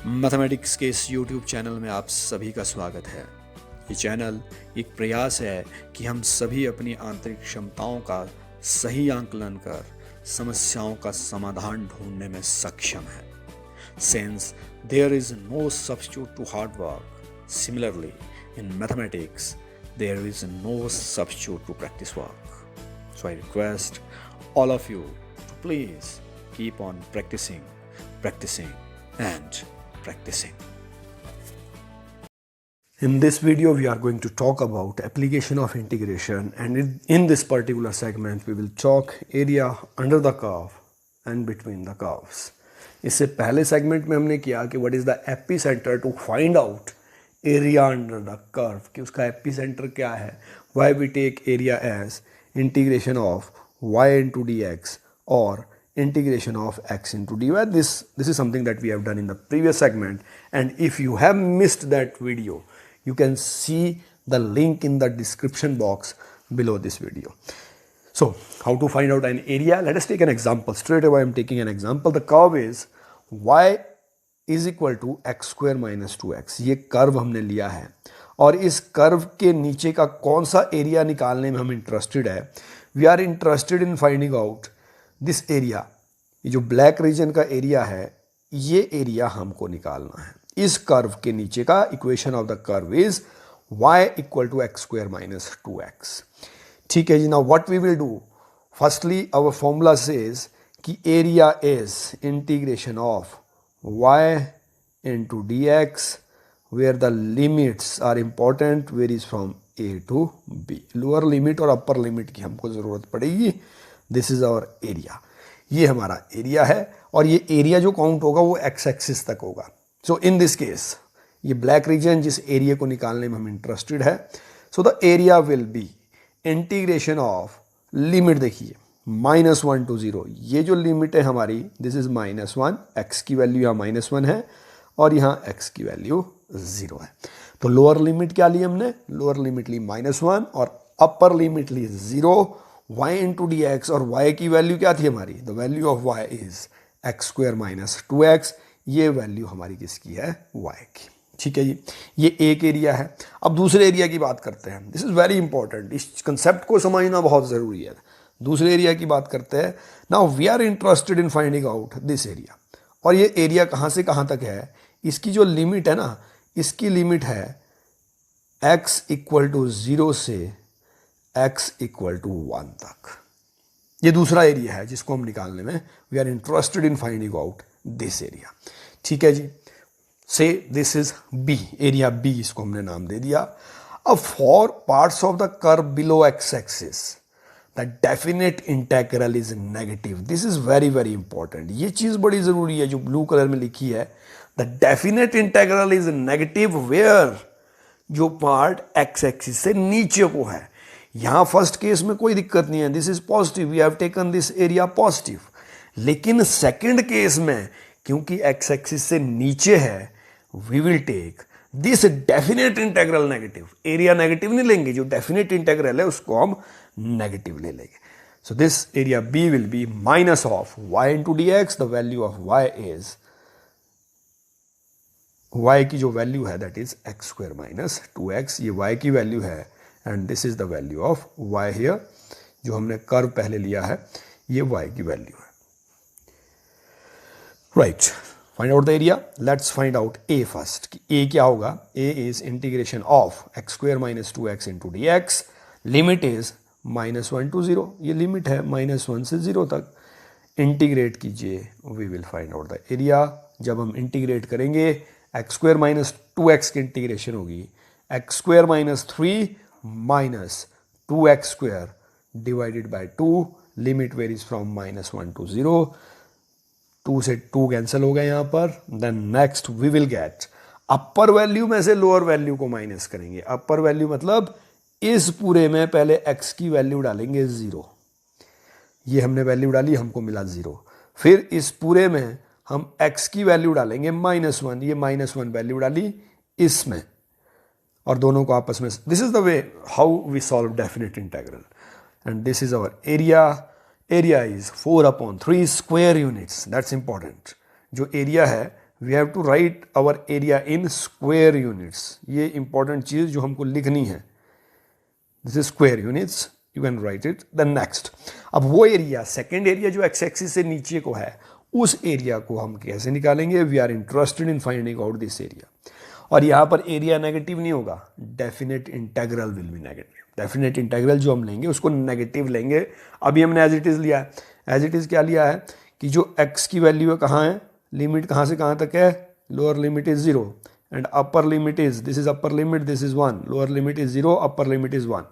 Mathematics के इस YouTube channel में आप सभी का स्वागत है। ये चैनल एक प्रयास है कि हम सभी अपनी आंतरिक क्षमताओं का सही आंकलन कर समस्याओं का समाधान ढूंढने में सक्षम है। Since there is no substitute to hard work, similarly in mathematics there is no substitute to practice work. So I request all of you to please keep on practicing and practicing. In this video we are going to talk about application of integration, and in this particular segment we will talk area under the curve and between the curves. इससे पहले segment में हमने किया कि what is the epicentre to find out area under the curve, कि उसका epicentre क्या है. Why we take area as integration of y into dx or integration of x into dy. This is something that we have done in the previous segment, and if you have missed that video you can see the link in the description box below this video. So how to find out an area? Let us take an example. Straight away I am taking an example. The curve is y is equal to x square minus 2x. ये curve हमने लिया है और इस curve के नीचे का कौन सा एरिया निकालने में हम इंटरेस्टेड है. We are interested in finding out this area. ये जो ब्लैक रीजन का एरिया है ये एरिया हमको निकालना है. इस कर्व के नीचे का equation of the curve is y equal to x square minus 2x. ठीक है जी. Now what we will do, firstly our formula says कि area is integration of y into dx where the limits are important, varies from a to b. Lower limit और upper limit की हमको ज़रूरत पड़ेगी. This is our area. ये हमारा area है और ये एरिया जो काउंट होगा वो एक्स एक्सिस तक होगा. सो इन दिस केस ये ब्लैक रीजन जिस एरिया को निकालने में हम इंटरेस्टेड है, so the area will be integration of limit. देखिए -1 to 0, ये जो लिमिट है हमारी दिस इज -1. एक्स की वैल्यू यहाँ -1 है और यहाँ एक्स की वैल्यू 0 है. तो लोअर लिमिट क्या ली हमने, लोअर लिमिट ली -1 और अपर लिमिट ली 0. y इंटू डी एक्स, और y की वैल्यू क्या थी हमारी, the value of y is x square minus 2x. ये वैल्यू हमारी किसकी है, y की. ठीक है जी. ये एक एरिया है. अब दूसरे एरिया की बात करते हैं. This is very important. इस कंसेप्ट को समझना बहुत ज़रूरी है. दूसरे एरिया की बात करते हैं. Now we are interested in finding out this area. और ये एरिया कहाँ से कहाँ तक है, इसकी जो लिमिट है ना, इसकी लिमिट है x इक्वल टू 0 से x इक्वल टू 1 तक. ये दूसरा एरिया है जिसको हम निकालने में we are interested in finding out this area. ठीक है जी. Say this is b, area b, इसको हमने नाम दे दिया. अब for parts of the curve below x axis the definite integral is negative. This is very very important. ये चीज बड़ी जरूरी है जो ब्लू कलर में लिखी है. The definite integral is negative where, जो पार्ट एक्स एक्सिस से नीचे को है. यहां फर्स्ट केस में कोई दिक्कत नहीं है, this is positive, we have taken this area positive. लेकिन सेकंड केस में क्योंकि एक्स एक्सिस से नीचे है, we will take this definite integral negative. Area negative नहीं लेंगे, जो डेफिनेट इंटेग्रल है उसको हम नेगेटिव ले लेंगे. So this area b will be minus of y into D x. The value of y is, y की जो वैल्यू है that is x square minus 2x. ये y की वैल्यू है and this is the value of y here. जो हमने curve पहले लिया है ये y की वैल्यू है. Right. Find out the area. Let's find out a first. a क्या होगा, a is integration of x square minus 2x into D x. Limit is -1 to 0. ये लिमिट है -1 से 0 तक. इंटीग्रेट कीजिए, we will find out the area. जब हम integrate करेंगे एक्स स्क्वायर माइनस 2x की इंटीग्रेशन होगी x square minus 3 minus 2x square divided by 2. Limit varies from -1 to 0. 2 से 2 कैंसिल हो गए यहाँ पर. Then next we will get upper value में से लोअर वैल्यू को माइनस करेंगे. अपर वैल्यू मतलब इस पूरे में पहले x की वैल्यू डालेंगे 0. ये हमने वैल्यू डाली, हमको मिला 0. फिर इस पूरे में हम x की वैल्यू डालेंगे -1. ये -1 वैल्यू डाली इसमें और दोनों को आपस में. This is the way how we solve definite integral. And this is our area. Area is 4/3 square units. That's important. जो एरिया है we have to write our area in square units. ये इंपॉर्टेंट चीज जो हमको लिखनी है. This is square units, you can write it. The next, अब वो एरिया, सेकेंड एरिया जो एक्स एक्सिस से नीचे को है, उस एरिया को हम कैसे निकालेंगे? We are interested in finding out this area. और यहाँ पर एरिया नेगेटिव नहीं होगा, definite integral will be negative. Definite integral जो हम लेंगे उसको नेगेटिव लेंगे. अभी हमने एज इट इज़ लिया है. एज इट इज़ क्या लिया है कि जो एक्स की वैल्यू है कहाँ है, लिमिट कहाँ से कहाँ तक है? Lower limit is 0 and upper limit is, this is upper limit, this is 1. Lower limit is 0, upper limit is 1.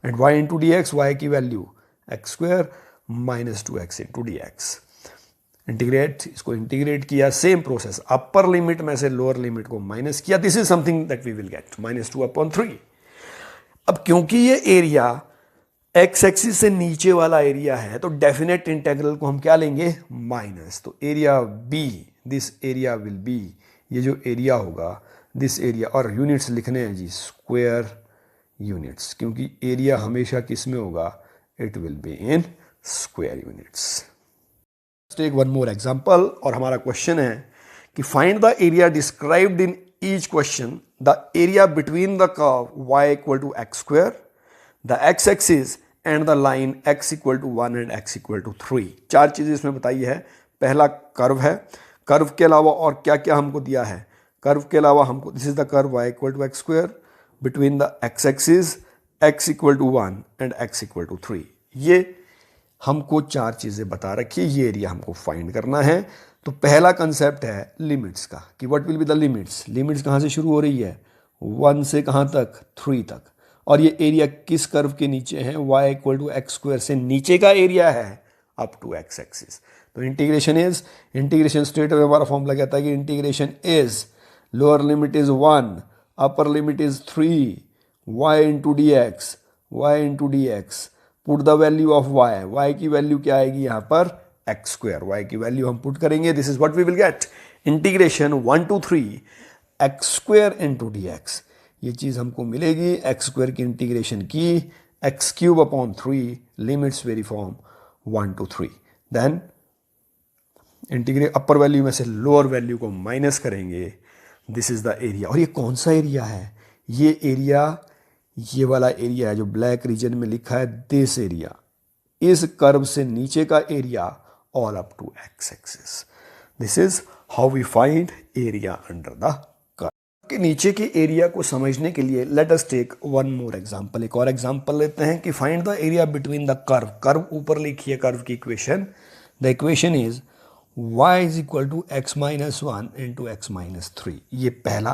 And y into D x, Y की value x square minus 2x into D x. Integrate, इसको integrate किया, same process, upper limit में से lower limit को minus किया. This is something that we will get -2/3. अब क्योंकि ये एरिया एक्स एक्सिस से नीचे वाला एरिया है तो डेफिनेट इंटेग्रल को हम क्या लेंगे? माइनस. तो area b, this area will be, ये जो एरिया होगा दिस एरिया, और यूनिट्स लिखने हैं जी स्क्वायर यूनिट्स, क्योंकि एरिया हमेशा किस में होगा? It will be in square units. Take one more example, और हमारा क्वेश्चन है कि find the area described in each question. The area between the curve y equal to x square, the x axis and the line x equal to 1 and x equal to 3. चार चीजें इसमें बताई है. पहला curve है, curve के अलावा और क्या क्या हमको दिया है? कर्व के अलावा हमको, this is the curve y equal to x square between the x axis, x equal to 1 and x equal to 3. ये हमको चार चीजें बता रखी है. ये एरिया हमको फाइंड करना है. तो पहला कंसेप्ट है लिमिट्स का, कि what will be the limits. Limits कहाँ से शुरू हो रही है? 1 से कहाँ तक? 3 तक. और ये एरिया किस कर्व के नीचे है? y equal to x square से नीचे का एरिया है अप टू एक्स एक्सिस. तो integration is, integration straight away हमारा फॉर्मूला कहता है कि integration is lower limit is 1, upper limit is 3, y into D x, y into D x. Put the value of y की value क्या आएगी यहाँ पर? X square. y की वैल्यू हम पुट करेंगे. This is what we will gate. Integration 1 to 3 x square into D x. ये चीज हमको मिलेगी. एक्स स्क्वायर की इंटीग्रेशन की, x cube upon 3, limits vary from 1 to 3. Then integrate, upper value में से लोअर वैल्यू को माइनस करेंगे. This is the area. और ये कौन सा एरिया है? ये एरिया, ये वाला एरिया है जो ब्लैक रीजन में लिखा है, दिस एरिया. इस कर्व से नीचे का area all up to x axis. This is how we find area under the curve. के नीचे के एरिया को समझने के लिए let us take one more example. एक और एग्जांपल लेते हैं कि find the area between the curve. Curve ऊपर लिखिए, कर्व की equation. The equation is y is equal to x minus 1 into x minus 3. ये पहला.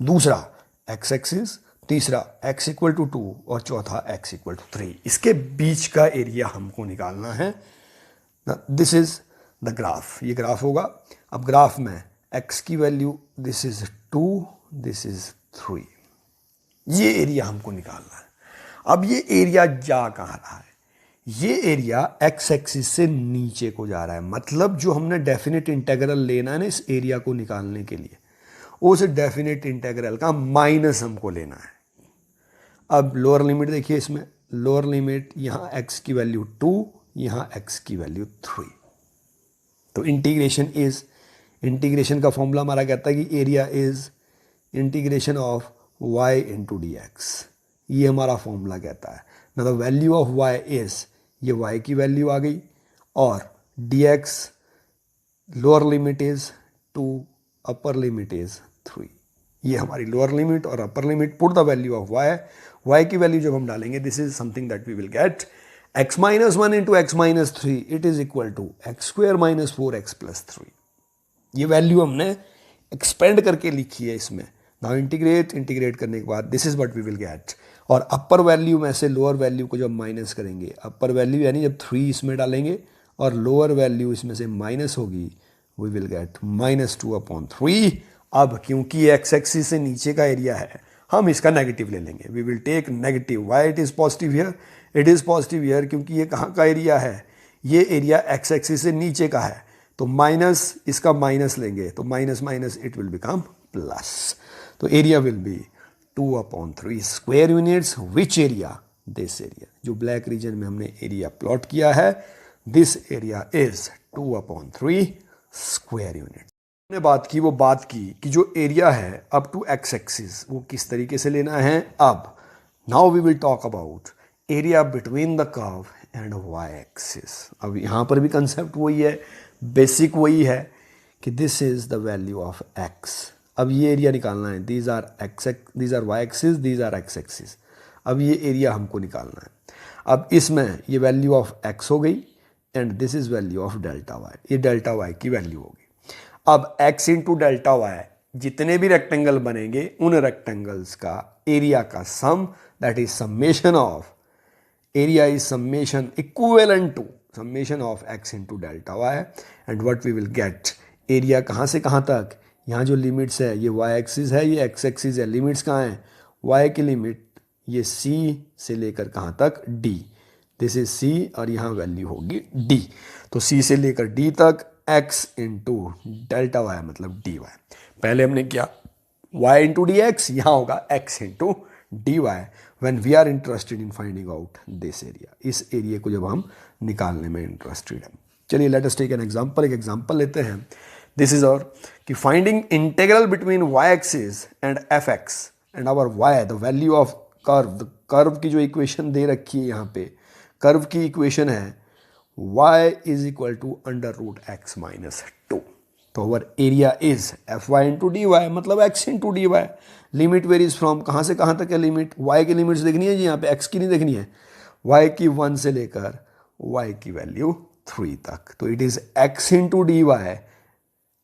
दूसरा एक्स एक्सिस, तीसरा x इक्वल टू 2 और चौथा x इक्वल टू 3. इसके बीच का एरिया हमको निकालना है. This is the graph. ये ग्राफ होगा. अब ग्राफ में x की value, this is 2, this is 3. ये एरिया हमको निकालना है. अब ये एरिया जा कहाँ रहा है? ये एरिया x एक्सिस से नीचे को जा रहा है. मतलब जो हमने डेफिनेट इंटेग्रल लेना है ना इस एरिया को निकालने के लिए, उस डेफिनेट इंटेग्रल का माइनस हमको लेना है. अब लोअर लिमिट देखिए इसमें, लोअर लिमिट यहाँ x की वैल्यू 2, यहाँ x की वैल्यू 3. तो इंटीग्रेशन इज, इंटीग्रेशन का फॉर्मूला हमारा कहता है कि area is integration of y into D x. ये हमारा फॉर्मूला कहता है. ना the value of y is, ये y की वैल्यू आ गई, और dx lower limit is 2, upper limit is 3. ये हमारी लोअर लिमिट और upper limit. Put the value of y की वैल्यू जब हम डालेंगे, this is something that we will get. x minus 1 into x minus 3 it is equal to x square minus 4x plus 3. ये value हमने expand करके लिखी है इसमें. नाउ इंटीग्रेट, इंटीग्रेट करने के बाद this is what we will get. और अपर वैल्यू में से लोअर वैल्यू को जब माइनस करेंगे, अपर वैल्यू यानी जब 3 इसमें डालेंगे और लोअर वैल्यू इसमें से माइनस होगी, वी विल गेट -2/3. अब क्योंकि एक्स एक्सिस से नीचे का एरिया है, हम इसका नेगेटिव ले लेंगे. We will take negative. Why it is positive here? It is positive here क्योंकि ये कहाँ का एरिया है? ये एरिया एक्स एक्सिस से नीचे का है. तो माइनस, इसका माइनस लेंगे तो minus minus it will become plus. तो area will be 2/3 square units. Which area? This area. जो ब्लैक रीजन में हमने एरिया प्लॉट किया है, this area is 2/3 square unit. ने बात की वो बात की कि जो एरिया है अप टू एक्स एक्सिस वो किस तरीके से लेना है। अब now we will talk about area between the curve and y axis. अब यहाँ पर भी कंसेप्ट वही है, बेसिक वही है कि this is the value of x. अब ये एरिया निकालना है, these are y axis, these are x axis. अब ये एरिया हमको निकालना है। अब इसमें ये वैल्यू ऑफ एक्स हो गई and this is value of delta y, ये डेल्टा वाई की वैल्यू होगी। अब x इंटू डेल्टा वाई, जितने भी रेक्टेंगल बनेंगे उन रेक्टेंगल्स का एरिया का sum, that is summation of area is summation equivalent to summation of x into delta y. And what we will get, area कहाँ से कहाँ तक, यहाँ जो लिमिट्स है ये y एक्सिस है, ये x एक्सिस है, लिमिट्स कहाँ हैं, y की लिमिट ये c से लेकर कहाँ तक d, दिस इज c और यहाँ वैल्यू होगी d। तो c से लेकर d तक x इंटू डेल्टा वाई मतलब dy। पहले हमने किया y इंटू डी एक्स, यहाँ होगा x into D y when we are interested in finding out this area. इस एरिया को जब हम निकालने में इंटरेस्टेड हैं। चलिए let us take an example, एक एग्जांपल लेते हैं। दिस इज और कि finding integral between y axis and f x and our y, the value of curve. Curve की जो इक्वेशन दे रखी है यहाँ पे, कर्व की इक्वेशन है y is equal to under root x minus 2। तो our area is fy into dy मतलब x into dy। Limit varies from, कहाँ से कहाँ तक है लिमिट, y की लिमिट्स देखनी है जी, यहाँ पे x की नहीं देखनी है, y की 1 से लेकर y की वैल्यू 3 तक। तो इट इज x into dy।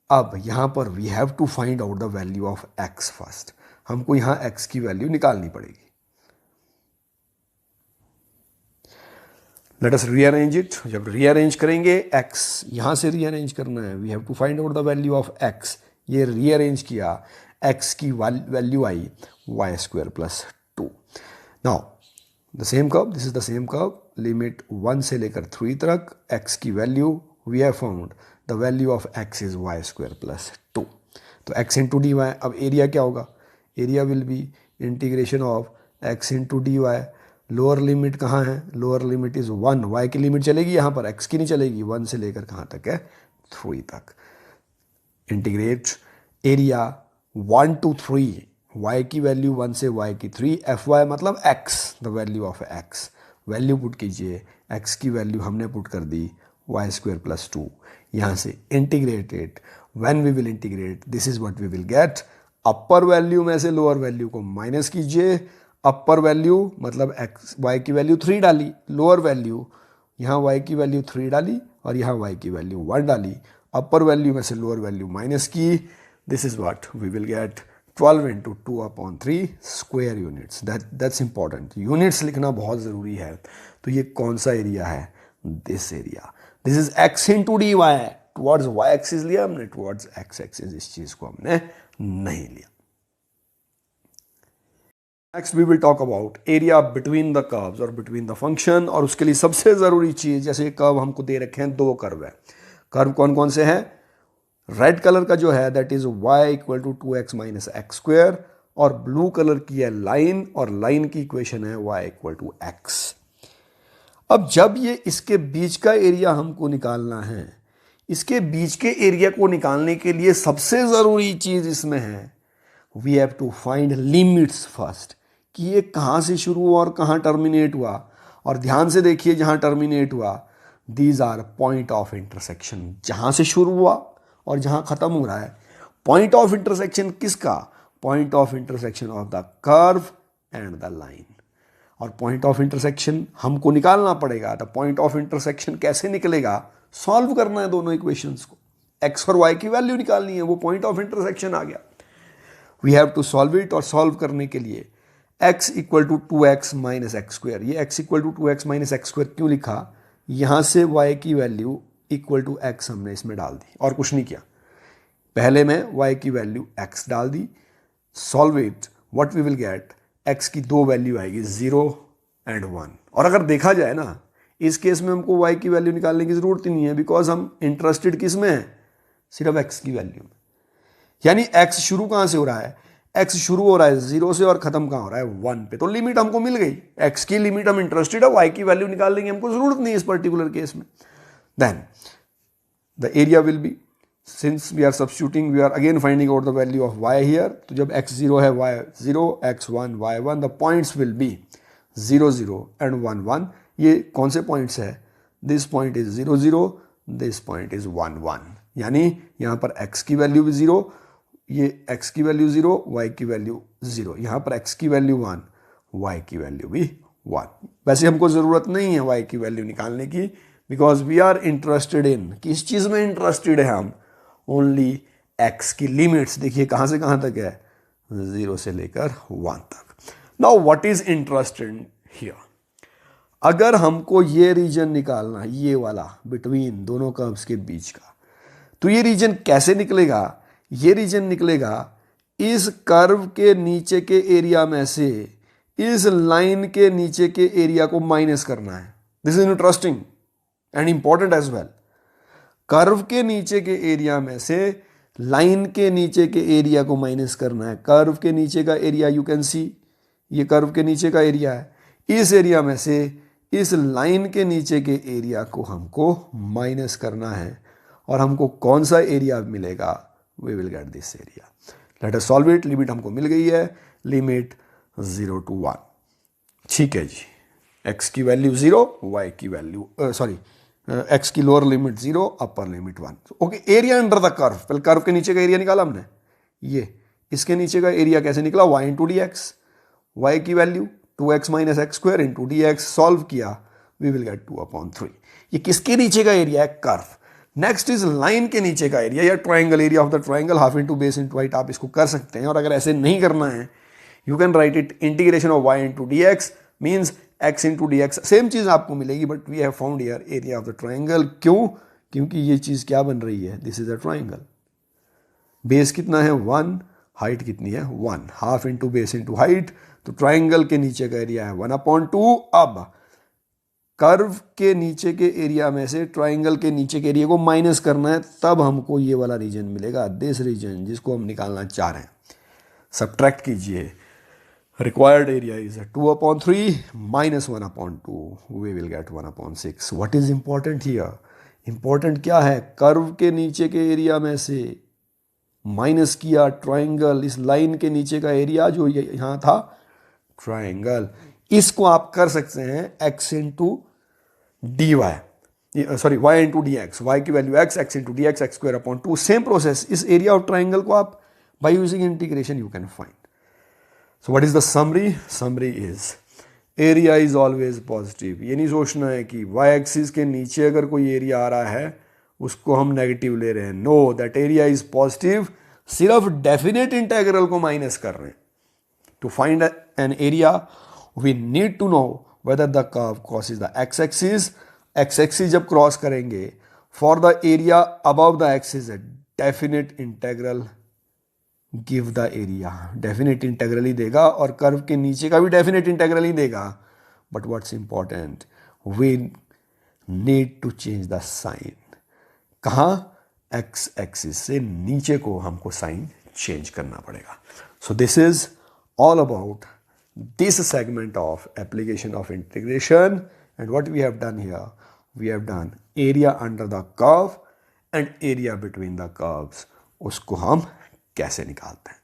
अब यहाँ पर we have to find out the value of x first, हमको यहाँ x की वैल्यू निकालनी पड़ेगी। Let us rearrange it. जब रीअरेंज करेंगे x यहाँ से रीअरेंज करना है, we have to find out the value of x। ये रीअरेंज किया, x की वैल्यू आई y square plus 2। Now the same curve, this is the same curve, limit 1 से लेकर 3 तक, x की value we have found the value of x is y square plus 2। तो x into D y. अब area क्या होगा, area will be integration of x into D y. Lower limit कहाँ है, लोअर लिमिट इज 1, y की limit चलेगी यहाँ पर, x की नहीं चलेगी, 1 से लेकर कहाँ तक है 3 तक। इंटीग्रेट एरिया 1 to 3, y की वैल्यू 1 से y की 3, fy मतलब x, the value of x। Value put कीजिए, x की वैल्यू हमने पुट कर दी वाई स्क्वायर प्लस 2। यहाँ से integrated, when we will integrate this is what we will get. Upper value में से लोअर वैल्यू को माइनस कीजिए, अपर वैल्यू मतलब x y की वैल्यू 3 डाली, लोअर वैल्यू यहाँ y की वैल्यू 3 डाली और यहाँ y की वैल्यू 1 डाली, अपर वैल्यू में से लोअर वैल्यू माइनस की। This is what we will get 12 into 2/3 square units. That's important, units लिखना बहुत ज़रूरी है। तो ये कौन सा एरिया है, this area, this is x into D y. Towards y axis लिया हमने, टुवर्ड्स x एक्सिस इस चीज़ को हमने नहीं लिया। Next we will talk about area between the curves और बिटवीन द फंक्शन। और उसके लिए सबसे ज़रूरी चीज़, जैसे कर्व हमको दे रखे हैं, 2 कर्व है। कर्व कौन कौन से हैं, रेड कलर का जो है that is y equal to 2x minus x square, और ब्लू कलर की है लाइन, और लाइन की इक्वेशन है y इक्वल टू x। अब जब ये इसके बीच का एरिया हमको निकालना है, इसके बीच के एरिया को निकालने के लिए सबसे ज़रूरी चीज़ इसमें है we have to find limits first, कि ये कहाँ से शुरू हुआ और कहाँ टर्मिनेट हुआ। और ध्यान से देखिए, जहाँ टर्मिनेट हुआ these are point of intersection, जहाँ से शुरू हुआ और जहाँ ख़त्म हो रहा है। पॉइंट ऑफ इंटरसेक्शन किसका, point of intersection of the curve and the line. और पॉइंट ऑफ इंटरसेक्शन हमको निकालना पड़ेगा। द पॉइंट ऑफ इंटरसेक्शन कैसे निकलेगा, सॉल्व करना है दोनों इक्वेशंस को, एक्स और वाई की वैल्यू निकालनी है, वो पॉइंट ऑफ इंटरसेक्शन आ गया। We have to solve it, और सॉल्व करने के लिए x equal to 2x minus x square, ये x equal to 2x minus x square क्यों लिखा, यहाँ से y की वैल्यू इक्वल टू x हमने इसमें डाल दी और कुछ नहीं किया। पहले में y की वैल्यू x डाल दी, solve it, what we will get, x की 2 वैल्यू आएगी 0 एंड 1। और अगर देखा जाए ना, इस केस में हमको y की वैल्यू निकालने की ज़रूरत ही नहीं है, बिकॉज हम इंटरेस्टेड किस में है, सिर्फ x की वैल्यू में। यानी x शुरू कहाँ से हो रहा है, x शुरू हो रहा है 0 से और खत्म कहाँ हो रहा है 1 पे। तो लिमिट हमको मिल गई, x की लिमिट हम इंटरेस्टेड है, y की वैल्यू निकालने की हमको जरूरत नहीं है इस पर्टिकुलर केस में। Then the area will be since we are substituting we are again finding out the value of y here, तो जब x0 है y 0, x1 y 1, the points will be 0 0 and 1 1. ये कौन से पॉइंट्स है? This point is 0 0, this point is 1 1. यानी यहाँ पर x की वैल्यू भी 0, ये x की वैल्यू 0, y की वैल्यू 0, यहाँ पर x की वैल्यू 1, y की वैल्यू भी 1. वैसे हमको ज़रूरत नहीं है y की वैल्यू निकालने की, because we are interested in, किस चीज़ में इंटरेस्टेड है हम? ओनली x की लिमिट्स. देखिए कहाँ से कहाँ तक है? 0 से लेकर 1 तक. Now what is interested here? अगर हमको ये रीजन निकालना, ये वाला बिटवीन दोनों कर्व्स के बीच का, तो ये रीजन कैसे निकलेगा? ये रीजन निकलेगा इस कर्व के नीचे के एरिया में से इस लाइन के नीचे के एरिया को माइनस करना है. This is interesting and important as well. Curve के नीचे के एरिया में से लाइन के नीचे के एरिया को माइनस करना है. कर्व के नीचे का एरिया यू कैन सी, ये कर्व के नीचे का एरिया है. इस एरिया में से इस लाइन के नीचे के एरिया को हमको माइनस करना है, और हमको कौन सा एरिया मिलेगा? We will get this area. Let us solve it. Limit हमको मिल गई है, लिमिट 0 to 1. ठीक है जी, x की वैल्यू 0, y की वैल्यू x की lower limit 0, upper limit 1. Okay, area under the curve. पहले कर्व के नीचे का एरिया निकाला हमने, ये इसके नीचे का एरिया कैसे निकला? y into D x. y की value 2x minus x square into D x. Solve किया, वी विल गेट 2/3. ये किसके नीचे का एरिया है? कर्व. नेक्स्ट इज लाइन के नीचे का एरिया या triangle, area of the triangle, half into base into height. आप इसको कर सकते हैं, और अगर ऐसे नहीं करना है, you can write it integration of y into D x means x into D x. Same चीज आपको मिलेगी, but we have found here area of the triangle. क्यों? क्योंकि ये चीज क्या बन रही है? This is a triangle. Base कितना है? 1. हाइट कितनी है? 1. Half into base into height, तो ट्राइंगल के नीचे का एरिया है 1/2. अब कर्व के नीचे के एरिया में से ट्राइंगल के नीचे के एरिया को माइनस करना है, तब हमको ये वाला रीजन मिलेगा, दिस रीजन, जिसको हम निकालना चाह रहे हैं. सब्ट्रैक्ट कीजिए. Required area is 2/3 minus 1/2. We will get 1/6. What is important here? Important क्या है? कर्व के नीचे के एरिया में से माइनस किया ट्राइंगल, इस लाइन के नीचे का एरिया जो यहाँ था ट्राइंगल. इसको आप कर सकते हैं x into D Y, sorry y into D x. Y की value x into D X, X square upon 2. Same process. इस एरिया ऑफ ट्राइंगल को आप by using integration you can find. So what is the summary? Summary is area is always positive. ये नहीं सोचना है कि y axis के नीचे अगर कोई एरिया आ रहा है उसको हम नेगेटिव ले रहे हैं. No, that area is positive. सिर्फ डेफिनेट इंटेग्रल को माइनस कर रहे हैं. To find an area we need to know whether the curve crosses the x-axis. x-axis जब क्रॉस करेंगे, for the area above the axis a definite integral give the area. definite integral ही देगा, और curve के नीचे का भी definite integral ही देगा. but what's important, we need to change the sign. कहाँ? x-axis से नीचे को हमको साइन चेंज करना पड़ेगा. so this is all about this segment of application of integration. And what we have done here, we have done area under the curve and area between the curves. उसको हम कैसे निकालते हैं?